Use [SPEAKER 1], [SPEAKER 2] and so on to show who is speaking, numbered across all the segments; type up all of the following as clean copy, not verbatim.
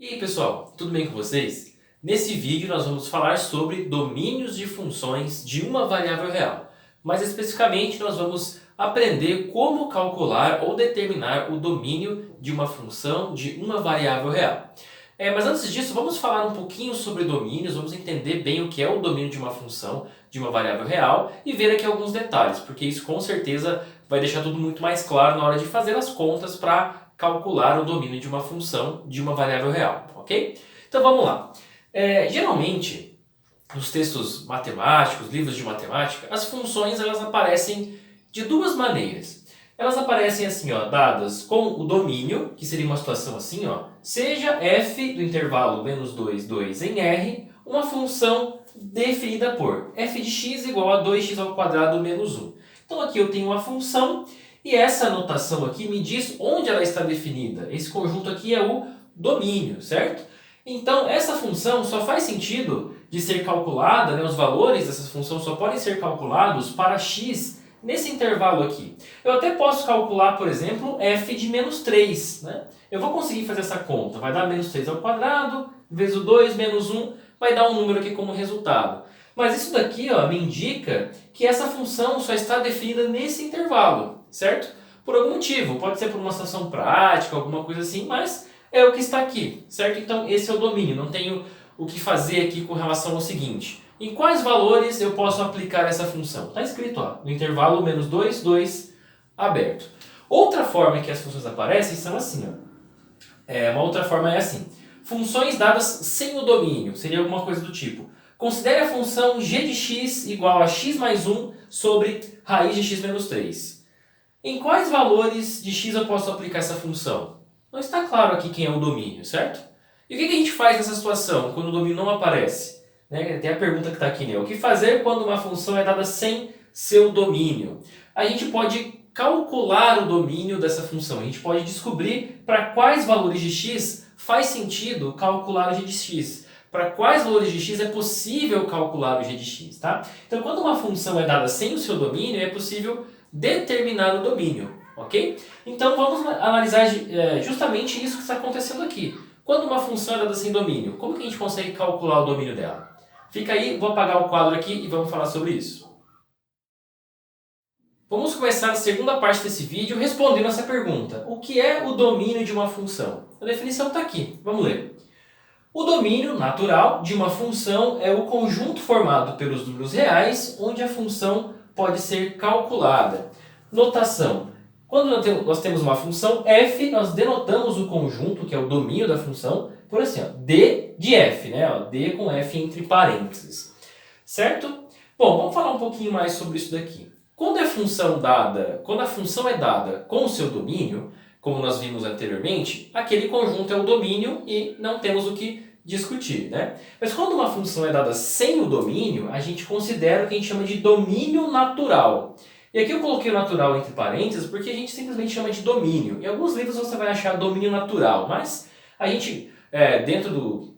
[SPEAKER 1] E aí pessoal, tudo bem com vocês? Nesse vídeo nós vamos falar sobre domínios de funções de uma variável real. Mais especificamente nós vamos aprender como calcular ou determinar o domínio de uma função de uma variável real. Mas antes disso vamos falar um pouquinho sobre domínios, vamos entender bem o que é o domínio de uma função de uma variável real e ver aqui alguns detalhes, porque isso com certeza vai deixar tudo muito mais claro na hora de fazer as contas para calcular o domínio de uma função de uma variável real, ok? Então vamos lá. Geralmente, nos textos matemáticos, livros de matemática, as funções elas aparecem de duas maneiras. Elas aparecem assim, ó, dadas com o domínio, que seria uma situação assim, ó, seja f do intervalo menos 2, 2 em r, uma função definida por f de x igual a 2x ao quadrado menos 1. Então aqui eu tenho uma função e essa notação aqui me diz onde ela está definida. Esse conjunto aqui é o domínio, certo? Então essa função só faz sentido de ser calculada, né, os valores dessa função só podem ser calculados para x nesse intervalo aqui. Eu até posso calcular, por exemplo, f de menos 3. Né? Eu vou conseguir fazer essa conta. Vai dar menos 3 ao quadrado, vezes o 2, menos 1, vai dar um número aqui como resultado. Mas isso daqui ó, me indica que essa função só está definida nesse intervalo, certo? Por algum motivo, pode ser por uma situação prática, alguma coisa assim, mas é o que está aqui, certo? Então esse é o domínio, não tenho o que fazer aqui com relação ao seguinte. Em quais valores eu posso aplicar essa função? Está escrito ó, no intervalo menos 2, 2 aberto. Outra forma que as funções aparecem são assim. Ó. Uma outra forma é assim. Funções dadas sem o domínio, seria alguma coisa do tipo. Considere a função g de x igual a x mais 1 sobre raiz de x menos 3. Em quais valores de x eu posso aplicar essa função? Não está claro aqui quem é o domínio, certo? E o que a gente faz nessa situação, quando o domínio não aparece? Tem a pergunta que está aqui, né? O que fazer quando uma função é dada sem seu domínio? A gente pode calcular o domínio dessa função. A gente pode descobrir para quais valores de x faz sentido calcular o g de x. Para quais valores de x é possível calcular o g de x, tá? Então, quando uma função é dada sem o seu domínio, é possível determinar o domínio, ok? Então, vamos analisar justamente isso que está acontecendo aqui. Quando uma função é dada sem domínio, como que a gente consegue calcular o domínio dela? Fica aí, vou apagar o quadro aqui e vamos falar sobre isso. Vamos começar a segunda parte desse vídeo respondendo essa pergunta. O que é o domínio de uma função? A definição está aqui, vamos ler. O domínio natural de uma função é o conjunto formado pelos números reais, onde a função pode ser calculada. Notação. Quando nós temos uma função f, nós denotamos o conjunto, que é o domínio da função, por assim, ó, d de f, né? Ó, d com f entre parênteses. Certo? Bom, vamos falar um pouquinho mais sobre isso daqui. Quando a função é dada com o seu domínio, como nós vimos anteriormente, aquele conjunto é o domínio e não temos o que discutir, né? Mas quando uma função é dada sem o domínio, a gente considera o que a gente chama de domínio natural. E aqui eu coloquei o natural entre parênteses porque a gente simplesmente chama de domínio. Em alguns livros você vai achar domínio natural, mas a gente, dentro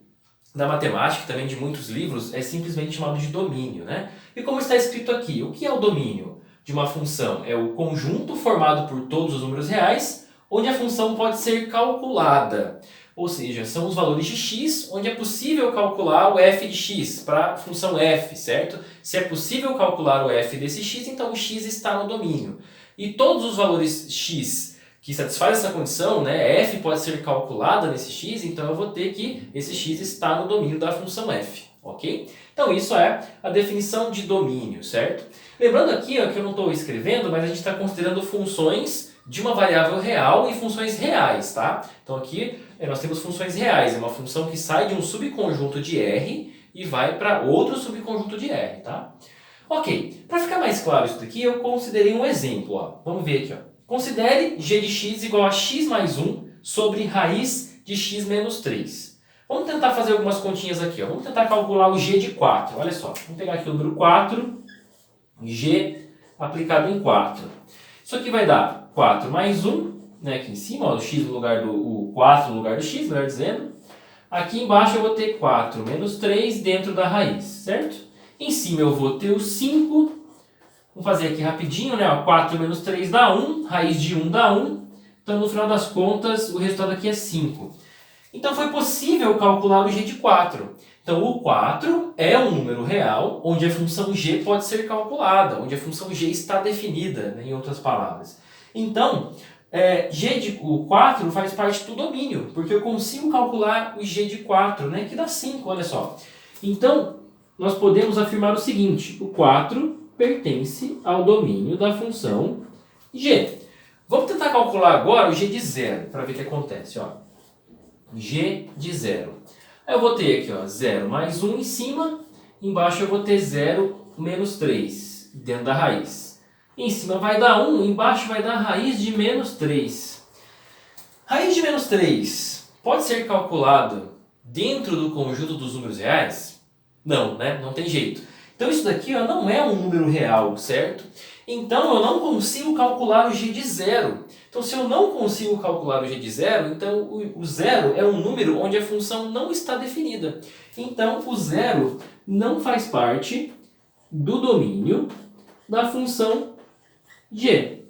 [SPEAKER 1] da matemática, também de muitos livros, é simplesmente chamado de domínio, né? E como está escrito aqui, o que é o domínio de uma função? É o conjunto formado por todos os números reais, onde a função pode ser calculada. Ou seja, são os valores de x, onde é possível calcular o f de x para a função f, certo? Se é possível calcular o f desse x, então o x está no domínio. E todos os valores x que satisfazem essa condição, né, f pode ser calculada nesse x, então eu vou ter que esse x está no domínio da função f, ok? Então isso é a definição de domínio, certo? Lembrando aqui ó, que eu não estou escrevendo, mas a gente está considerando funções de uma variável real e funções reais, tá? Então aqui nós temos funções reais, é uma função que sai de um subconjunto de R e vai para outro subconjunto de R, tá? Ok, para ficar mais claro isso daqui, eu considerei um exemplo, ó. Vamos ver aqui, ó. Considere g de x igual a x mais 1 sobre raiz de x menos 3. Vamos tentar fazer algumas continhas aqui, ó. Vamos tentar calcular o g de 4, olha só. Vamos pegar aqui o número 4, g aplicado em 4. Isso aqui vai dar 4 mais 1, né, aqui em cima, ó, o x no lugar o 4 no lugar do x, melhor dizendo. Aqui embaixo eu vou ter 4 menos 3 dentro da raiz, certo? Em cima eu vou ter o 5. Vamos fazer aqui rapidinho, né? 4 menos 3 dá 1, raiz de 1 dá 1. Então no final das contas o resultado aqui é 5. Então foi possível calcular o g de 4. Então o 4 é um número real onde a função g pode ser calculada, onde a função g está definida, né, em outras palavras. Então, o 4 faz parte do domínio, porque eu consigo calcular o g de 4, né, que dá 5, olha só. Então, nós podemos afirmar o seguinte: o 4 pertence ao domínio da função g. Vamos tentar calcular agora o g de 0, para ver o que acontece. Ó. G de 0. Aí eu vou ter aqui, ó, 0 mais 1 em cima, embaixo eu vou ter 0 menos 3 dentro da raiz. Em cima vai dar 1, embaixo vai dar raiz de menos 3. Raiz de menos 3 pode ser calculado dentro do conjunto dos números reais? Não, né? Não tem jeito. Então isso daqui, ó, não é um número real, certo? Então eu não consigo calcular o g de 0. Então se eu não consigo calcular o g de 0, então o 0 é um número onde a função não está definida. Então o 0 não faz parte do domínio da função g,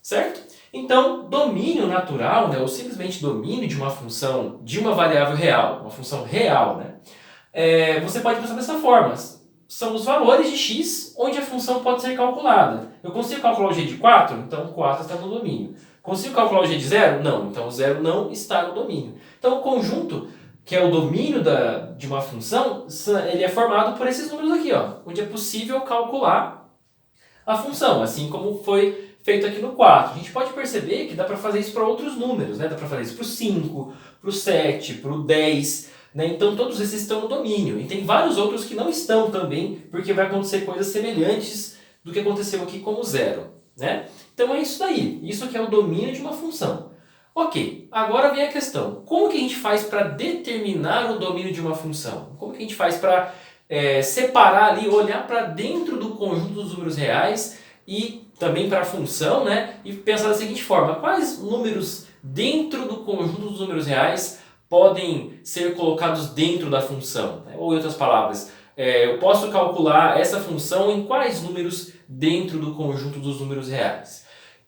[SPEAKER 1] certo? Então domínio natural, né, ou simplesmente domínio de uma função, de uma variável real, uma função real, né, você pode pensar dessa forma. São os valores de x onde a função pode ser calculada. Eu consigo calcular o g de 4? Então o 4 está no domínio. Consigo calcular o g de 0? Não, então o 0 não está no domínio. Então o conjunto, que é o domínio de uma função, ele é formado por esses números aqui, ó, onde é possível calcular a função, assim como foi feito aqui no 4. A gente pode perceber que dá para fazer isso para outros números, né? Dá para fazer isso para o 5, para o 7, para o 10... Né? Então todos esses estão no domínio. E tem vários outros que não estão também, porque vai acontecer coisas semelhantes do que aconteceu aqui com o 0. Né? Então é isso daí. Isso aqui é o domínio de uma função. Ok, agora vem a questão. Como que a gente faz para determinar o domínio de uma função? Como que a gente faz para separar ali, olhar para dentro do conjunto dos números reais e também para a função, né? E pensar da seguinte forma: quais números dentro do conjunto dos números reais podem ser colocados dentro da função? Ou em outras palavras, eu posso calcular essa função em quais números dentro do conjunto dos números reais?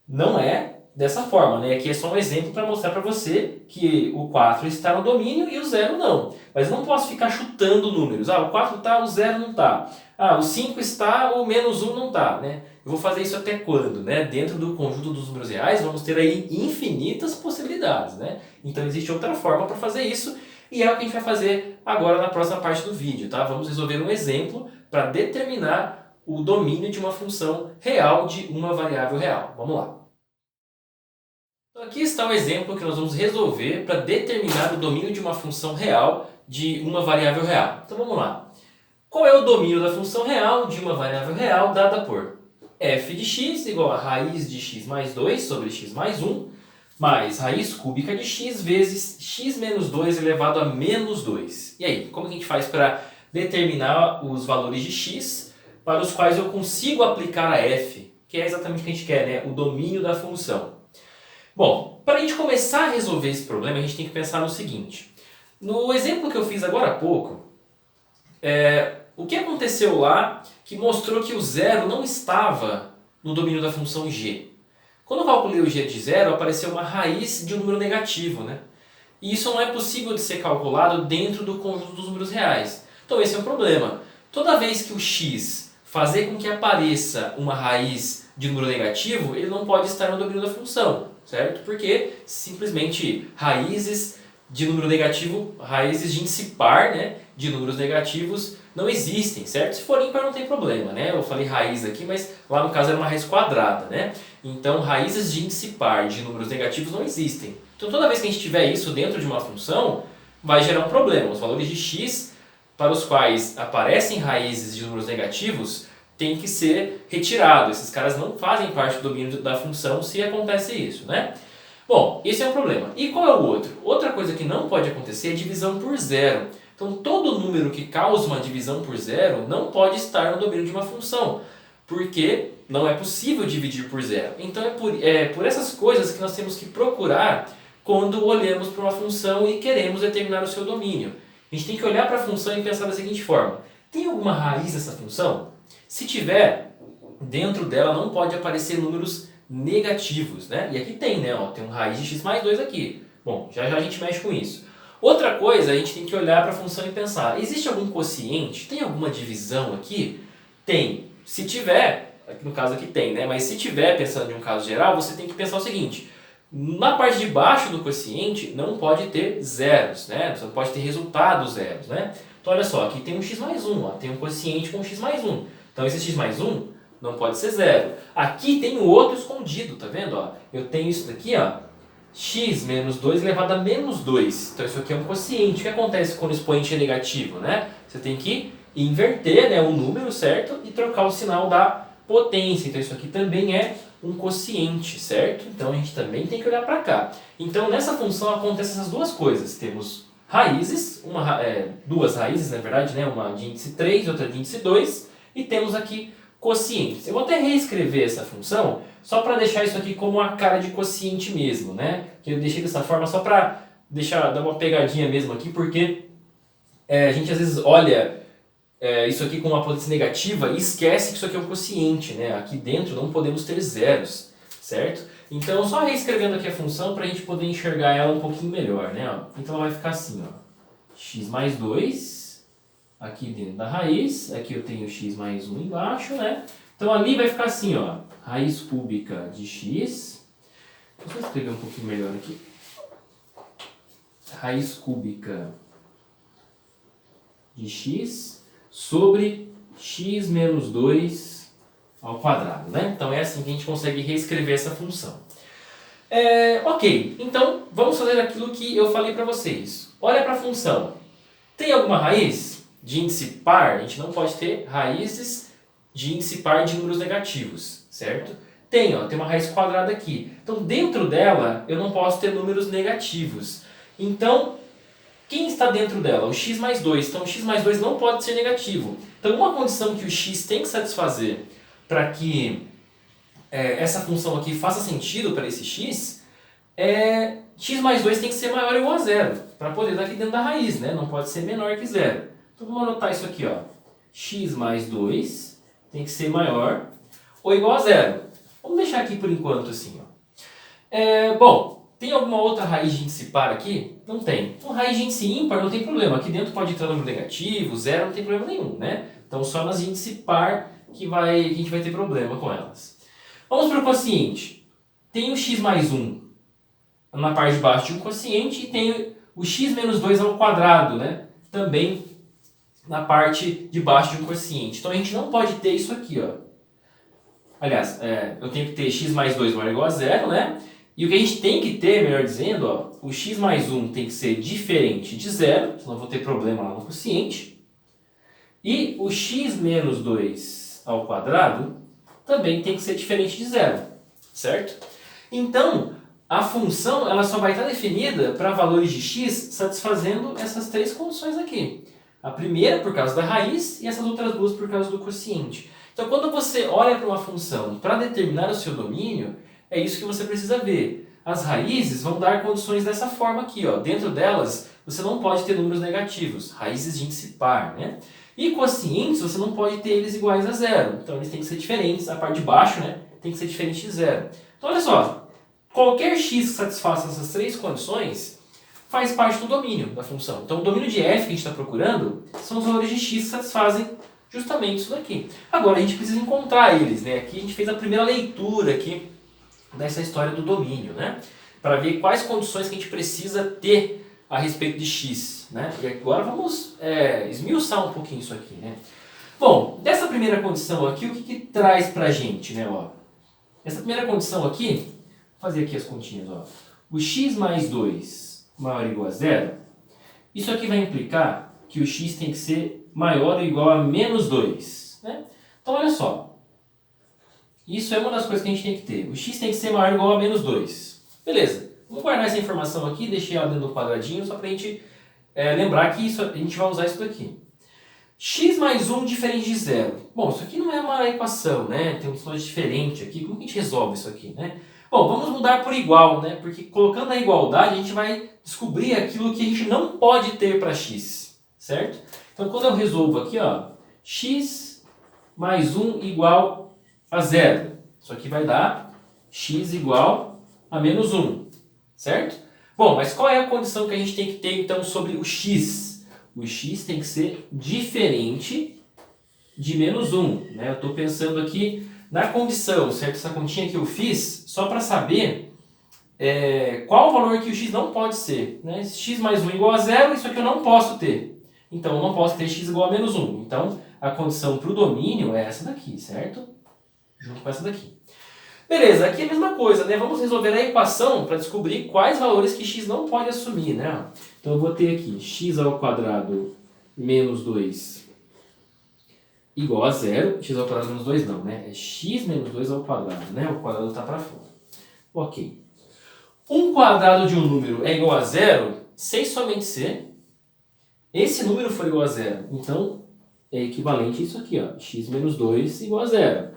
[SPEAKER 1] Não é dessa forma, né? Aqui é só um exemplo para mostrar para você que o 4 está no domínio e o 0 não. Mas eu não posso ficar chutando números. Ah, o 4 está, o 0 não está. Ah, o 5 está, o menos 1 não está, né? Eu vou fazer isso até quando, né? Dentro do conjunto dos números reais, vamos ter aí infinitas possibilidades, né? Então existe outra forma para fazer isso e é o que a gente vai fazer agora na próxima parte do vídeo, tá? Vamos resolver um exemplo para determinar o domínio de uma função real de uma variável real. Vamos lá. Então aqui está o exemplo que nós vamos resolver para determinar o domínio de uma função real de uma variável real. Então vamos lá. Qual é o domínio da função real de uma variável real dada por f de x igual a raiz de x mais 2 sobre x mais 1, mais raiz cúbica de x vezes x menos 2 elevado a menos 2. E aí, como que a gente faz para determinar os valores de x para os quais eu consigo aplicar a f, que é exatamente o que a gente quer, né? O domínio da função. Bom, para a gente começar a resolver esse problema, a gente tem que pensar no seguinte. No exemplo que eu fiz agora há pouco, o que aconteceu lá que mostrou que o 0 não estava no domínio da função g? Quando eu calculei o g de 0, apareceu uma raiz de um número negativo, né? E isso não é possível de ser calculado dentro do conjunto dos números reais. Então esse é o problema. Toda vez que o x fazer com que apareça uma raiz de número negativo, ele não pode estar no domínio da função, certo? Porque simplesmente raízes de número negativo, raízes de índice par, né, de números negativos não existem, certo? Se for ímpar não tem problema, né? Eu falei raiz aqui, mas lá no caso era uma raiz quadrada, né? Então raízes de índice par de números negativos não existem. Então toda vez que a gente tiver isso dentro de uma função, vai gerar um problema. Os valores de x para os quais aparecem raízes de números negativos têm que ser retirados. Esses caras não fazem parte do domínio da função se acontece isso, né? Bom, esse é um problema. E qual é o outro? Outra coisa que não pode acontecer é divisão por zero. Então todo número que causa uma divisão por zero não pode estar no domínio de uma função, porque não é possível dividir por zero. Então é por essas coisas que nós temos que procurar quando olhamos para uma função e queremos determinar o seu domínio. A gente tem que olhar para a função e pensar da seguinte forma: tem alguma raiz dessa função? Se tiver, dentro dela não pode aparecer números negativos, né? E aqui tem, né? Ó, tem um raiz de x mais 2 aqui. Bom, já já a gente mexe com isso. Outra coisa, a gente tem que olhar para a função e pensar, existe algum quociente? Tem alguma divisão aqui? Tem. Se tiver, no caso aqui tem, né? Mas se tiver, pensando em um caso geral, você tem que pensar o seguinte, na parte de baixo do quociente não pode ter zeros, né? Você não pode ter resultados zeros, né? Então olha só, aqui tem um x mais 1, ó, tem um quociente com x mais 1. Então esse x mais 1 não pode ser zero. Aqui tem o outro escondido, tá vendo? Ó? Eu tenho isso daqui, ó, x menos 2 elevado a menos 2. Então isso aqui é um quociente. O que acontece quando o expoente é negativo, né? Você tem que inverter, né, o número, certo? E trocar o sinal da potência. Então isso aqui também é um quociente, certo? Então a gente também tem que olhar para cá. Então nessa função acontecem essas duas coisas. Temos raízes, duas raízes na verdade, né? Uma de índice 3 e outra de índice 2. E temos aqui quocientes. Eu vou até reescrever essa função só para deixar isso aqui como uma cara de quociente mesmo, né? Que eu deixei dessa forma só para dar uma pegadinha mesmo aqui, porque a gente às vezes olha isso aqui com uma potência negativa e esquece que isso aqui é um quociente, né? Aqui dentro não podemos ter zeros, certo? Então só reescrevendo aqui a função para a gente poder enxergar ela um pouquinho melhor, né? Então ela vai ficar assim, ó, x mais 2 aqui dentro da raiz, aqui eu tenho x mais 1 embaixo, né? Então ali vai ficar assim, ó, raiz cúbica de x, deixa eu escrever um pouquinho melhor aqui, raiz cúbica de x sobre x menos 2 ao quadrado, né? Então é assim que a gente consegue reescrever essa função. Ok, então vamos fazer aquilo que eu falei para vocês. Olha para a função. Tem alguma raiz de índice par? A gente não pode ter raízes de índice par de números negativos, certo? Tem uma raiz quadrada aqui. Então dentro dela eu não posso ter números negativos. Então quem está dentro dela? O x mais 2. Então o x mais 2 não pode ser negativo. Então uma condição que o x tem que satisfazer para que essa função aqui faça sentido para esse x x mais 2 tem que ser maior ou igual a zero para poder dar aqui dentro da raiz, né? Não pode ser menor que zero. Então vamos anotar isso aqui, ó. X mais 2 tem que ser maior ou igual a zero. Vamos deixar aqui por enquanto assim, ó. Bom, tem alguma outra raiz de índice par aqui? Não tem. Então raiz de índice ímpar não tem problema. Aqui dentro pode entrar número negativo, zero, não tem problema nenhum, né? Então só nas de índice par que a gente vai ter problema com elas. Vamos para o quociente. Tem o x mais 1 na parte de baixo de um quociente e tem o x menos 2 ao quadrado, né? Também na parte de baixo de um quociente. Então a gente não pode ter isso aqui, ó. Aliás, eu tenho que ter x mais 2 maior ou igual a zero, né? E o que a gente tem que ter, melhor dizendo, ó, o x mais 1 tem que ser diferente de zero, senão eu vou ter problema lá no quociente. E o x menos 2 ao quadrado também tem que ser diferente de zero, certo? Então, a função ela só vai estar definida para valores de x satisfazendo essas três condições aqui. A primeira por causa da raiz e essas outras duas por causa do quociente. Então quando você olha para uma função para determinar o seu domínio, é isso que você precisa ver. As raízes vão dar condições dessa forma aqui, ó. Dentro delas você não pode ter números negativos, raízes de índice par, né? E quocientes você não pode ter eles iguais a zero. Então eles têm que ser diferentes, a parte de baixo, né, tem que ser diferente de zero. Então olha só, qualquer x que satisfaça essas três condições faz parte do domínio da função. Então o domínio de f que a gente está procurando são os valores de x que satisfazem justamente isso daqui. Agora a gente precisa encontrar eles, né? Aqui a gente fez a primeira leitura aqui dessa história do domínio, né? Para ver quais condições que a gente precisa ter a respeito de x, né? E agora vamos esmiuçar um pouquinho isso aqui, né? Bom, dessa primeira condição aqui, o que traz para a gente, né? Ó, essa primeira condição aqui, vou fazer aqui as continhas, ó. O x mais 2 maior ou igual a zero, isso aqui vai implicar que o x tem que ser maior ou igual a menos 2, né? Então olha só, isso é uma das coisas que a gente tem que ter. O x tem que ser maior ou igual a menos 2. Beleza, vamos guardar essa informação aqui, deixei ela dentro do quadradinho, só para a gente lembrar que a gente vai usar isso daqui. X mais 1 diferente de zero. Bom, isso aqui não é uma equação, né? Tem um sinal diferente aqui. Como que a gente resolve isso aqui, né? Bom, vamos mudar por igual, né? Porque colocando a igualdade, a gente vai descobrir aquilo que a gente não pode ter para x, certo? Então, quando eu resolvo aqui, ó, x mais 1 igual a zero. Isso aqui vai dar x igual a menos 1, certo? Bom, mas qual é a condição que a gente tem que ter então sobre o x? O x tem que ser diferente de menos 1, né? Eu estou pensando aqui na condição, certo? Essa continha que eu fiz, só para saber qual o valor que o x não pode ser, né? X mais 1 igual a 0, isso aqui eu não posso ter. Então, eu não posso ter x igual a menos 1. Então, a condição para o domínio é essa daqui, certo? Junto com essa daqui. Beleza, aqui é a mesma coisa, né? Vamos resolver a equação para descobrir quais valores que x não pode assumir, né? Então, eu vou ter aqui x ao quadrado menos 2 igual a 0. X ao quadrado menos 2 não, né? É x menos 2 ao quadrado, né? O quadrado está para fora. Ok. 1 quadrado de um número é igual a 0 sem somente ser esse número for igual a 0. Então, é equivalente a isso aqui, ó. X menos 2 igual a 0.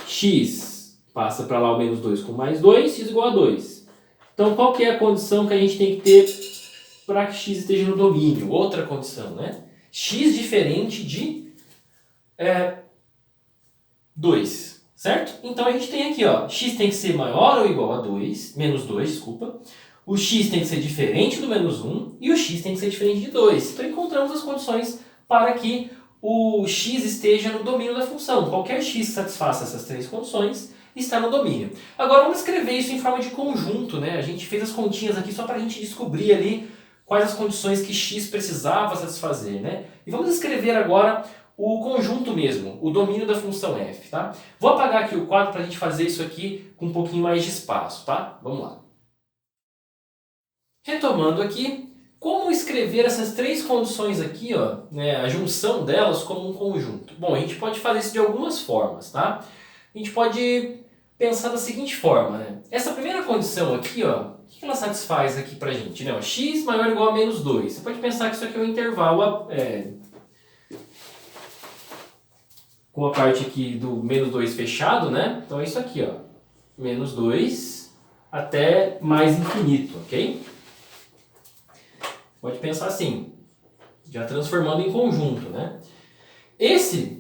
[SPEAKER 1] X passa para lá o menos 2 com mais 2, x igual a 2. Então, qual que é a condição que a gente tem que ter para que x esteja no domínio? Outra condição, né? X diferente de 2, certo? Então, a gente tem aqui, ó, x tem que ser maior ou igual a 2, menos 2, desculpa. O x tem que ser diferente do menos 1 e o x tem que ser diferente de 2. Então, encontramos as condições para que o x esteja no domínio da função. Qualquer x que satisfaça essas três condições está no domínio. Agora, vamos escrever isso em forma de conjunto, né? A gente fez as continhas aqui só para a gente descobrir ali quais as condições que x precisava satisfazer, né? E vamos escrever agora o conjunto mesmo, o domínio da função f, tá? Vou apagar aqui o quadro para a gente fazer isso aqui com um pouquinho mais de espaço, tá? Vamos lá. Retomando aqui, como escrever essas três condições aqui, ó, né, a junção delas como um conjunto? Bom, a gente pode fazer isso de algumas formas, tá? A gente pode pensar da seguinte forma, né? Essa primeira condição aqui, ó, o que ela satisfaz aqui pra gente? Né? X maior ou igual a menos 2. Você pode pensar que isso aqui é um intervalo com a parte aqui do menos 2 fechado, né? Então é isso aqui, ó, menos 2 até mais infinito, ok? Pode pensar assim, já transformando em conjunto, né? Essa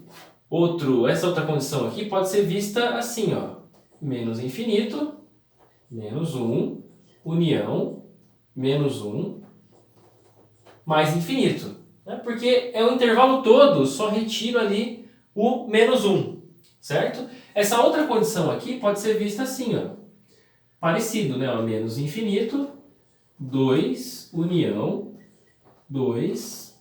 [SPEAKER 1] outra condição aqui pode ser vista assim, ó, menos infinito, menos 1, união, menos 1, mais infinito. Né? Porque é o intervalo todo, só retiro ali o menos 1, certo? Essa outra condição aqui pode ser vista assim, ó, parecido, né? Ó, menos infinito, 2, união, 2,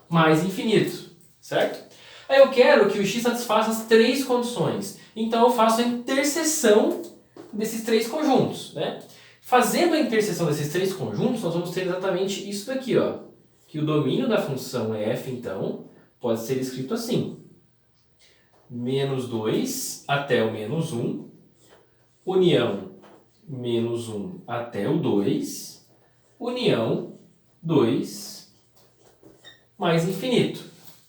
[SPEAKER 1] mais infinito, certo? Aí eu quero que o x satisfaça as três condições. Então eu faço a interseção desses três conjuntos, né? Fazendo a interseção desses três conjuntos, nós vamos ter exatamente isso daqui, ó. Que o domínio da função f, então, pode ser escrito assim. Menos 2 até o menos 1, união menos 1 até o 2, união 2 mais infinito,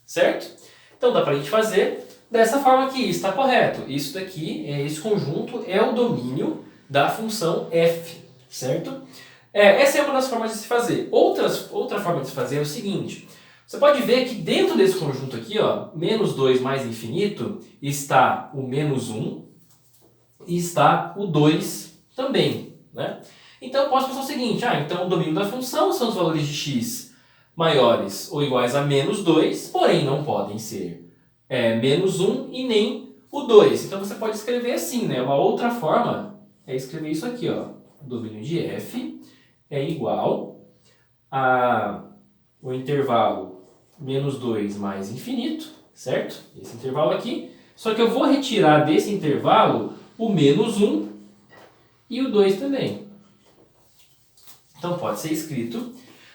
[SPEAKER 1] certo? Então dá para a gente fazer dessa forma aqui, está correto. Isso daqui, esse conjunto é o domínio da função f, certo? Essa é uma das formas de se fazer. Outra forma de se fazer é o seguinte, você pode ver que dentro desse conjunto aqui, ó, menos 2 mais infinito, está o menos 1 e está o 2 também, né? Então eu posso pensar o seguinte, então o domínio da função são os valores de x maiores ou iguais a menos 2, porém não podem ser menos 1 e nem o 2. Então você pode escrever assim, né? Uma outra forma é escrever isso aqui, ó. O domínio de f é igual a o intervalo menos 2 mais infinito, certo? Esse intervalo aqui. Só que eu vou retirar desse intervalo o menos 1 e o 2 também. Então pode ser escrito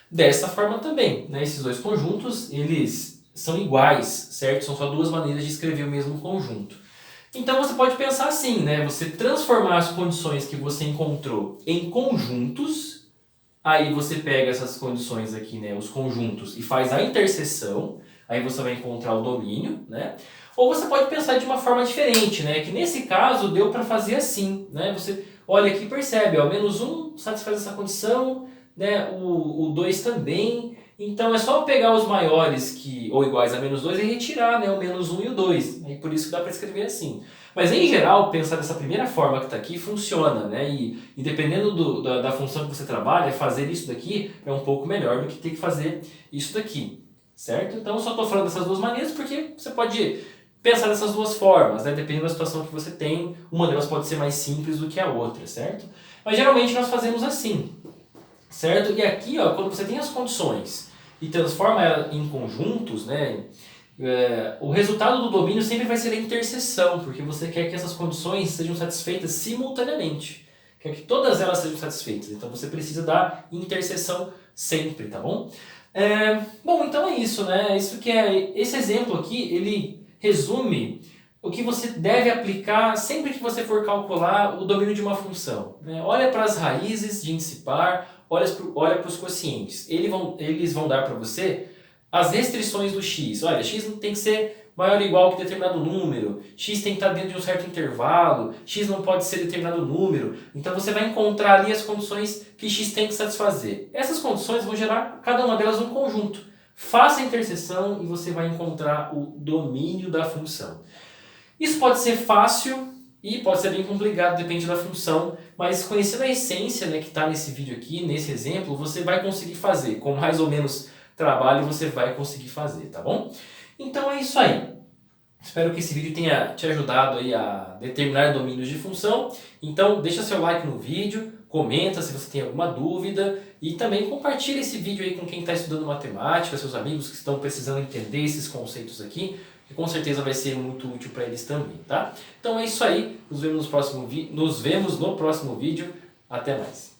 [SPEAKER 1] dessa forma também, né? Esses dois conjuntos, eles são iguais, certo? São só duas maneiras de escrever o mesmo conjunto. Então você pode pensar assim, né? Você transformar as condições que você encontrou em conjuntos, aí você pega essas condições aqui, né? Os conjuntos, e faz a interseção, aí você vai encontrar o domínio, né? Ou você pode pensar de uma forma diferente, né? Que nesse caso deu para fazer assim, né? Você olha aqui e percebe, ó, menos 1 satisfaz essa condição, né? O 2 também. Então é só pegar os maiores ou iguais a menos 2 e retirar, né? O menos 1 e o 2. E por isso que dá para escrever assim. Mas em geral, pensar dessa primeira forma que está aqui funciona, né? E dependendo da função que você trabalha, fazer isso daqui é um pouco melhor do que ter que fazer isso daqui, certo? Então eu só estou falando dessas duas maneiras porque você pode pensar dessas duas formas, né? Dependendo da situação que você tem, uma delas pode ser mais simples do que a outra, certo? Mas geralmente nós fazemos assim, certo? E aqui, ó, quando você tem as condições e transforma ela em conjuntos, né? O resultado do domínio sempre vai ser a interseção, porque você quer que essas condições sejam satisfeitas simultaneamente. Quer que todas elas sejam satisfeitas. Então você precisa da interseção sempre, tá bom? Bom, então é isso, né? Esse exemplo aqui, ele resume o que você deve aplicar sempre que você for calcular o domínio de uma função, né? Olha para as raízes de índice par, olha para os quocientes. Eles vão dar para você as restrições do x. Olha, x não tem que ser maior ou igual que determinado número, x tem que estar dentro de um certo intervalo, x não pode ser determinado número. Então você vai encontrar ali as condições que x tem que satisfazer. Essas condições vão gerar, cada uma delas, um conjunto. Faça a interseção e você vai encontrar o domínio da função. Isso pode ser fácil e pode ser bem complicado, depende da função, mas conhecendo a essência, né, que está nesse vídeo aqui, nesse exemplo, você vai conseguir fazer. Com mais ou menos trabalho você vai conseguir fazer, tá bom? Então é isso aí. Espero que esse vídeo tenha te ajudado aí a determinar domínios de função. Então deixa seu like no vídeo, comenta se você tem alguma dúvida e também compartilha esse vídeo aí com quem está estudando matemática, seus amigos que estão precisando entender esses conceitos aqui, que com certeza vai ser muito útil para eles também, tá? Então é isso aí, nos vemos no próximo vídeo. Até mais.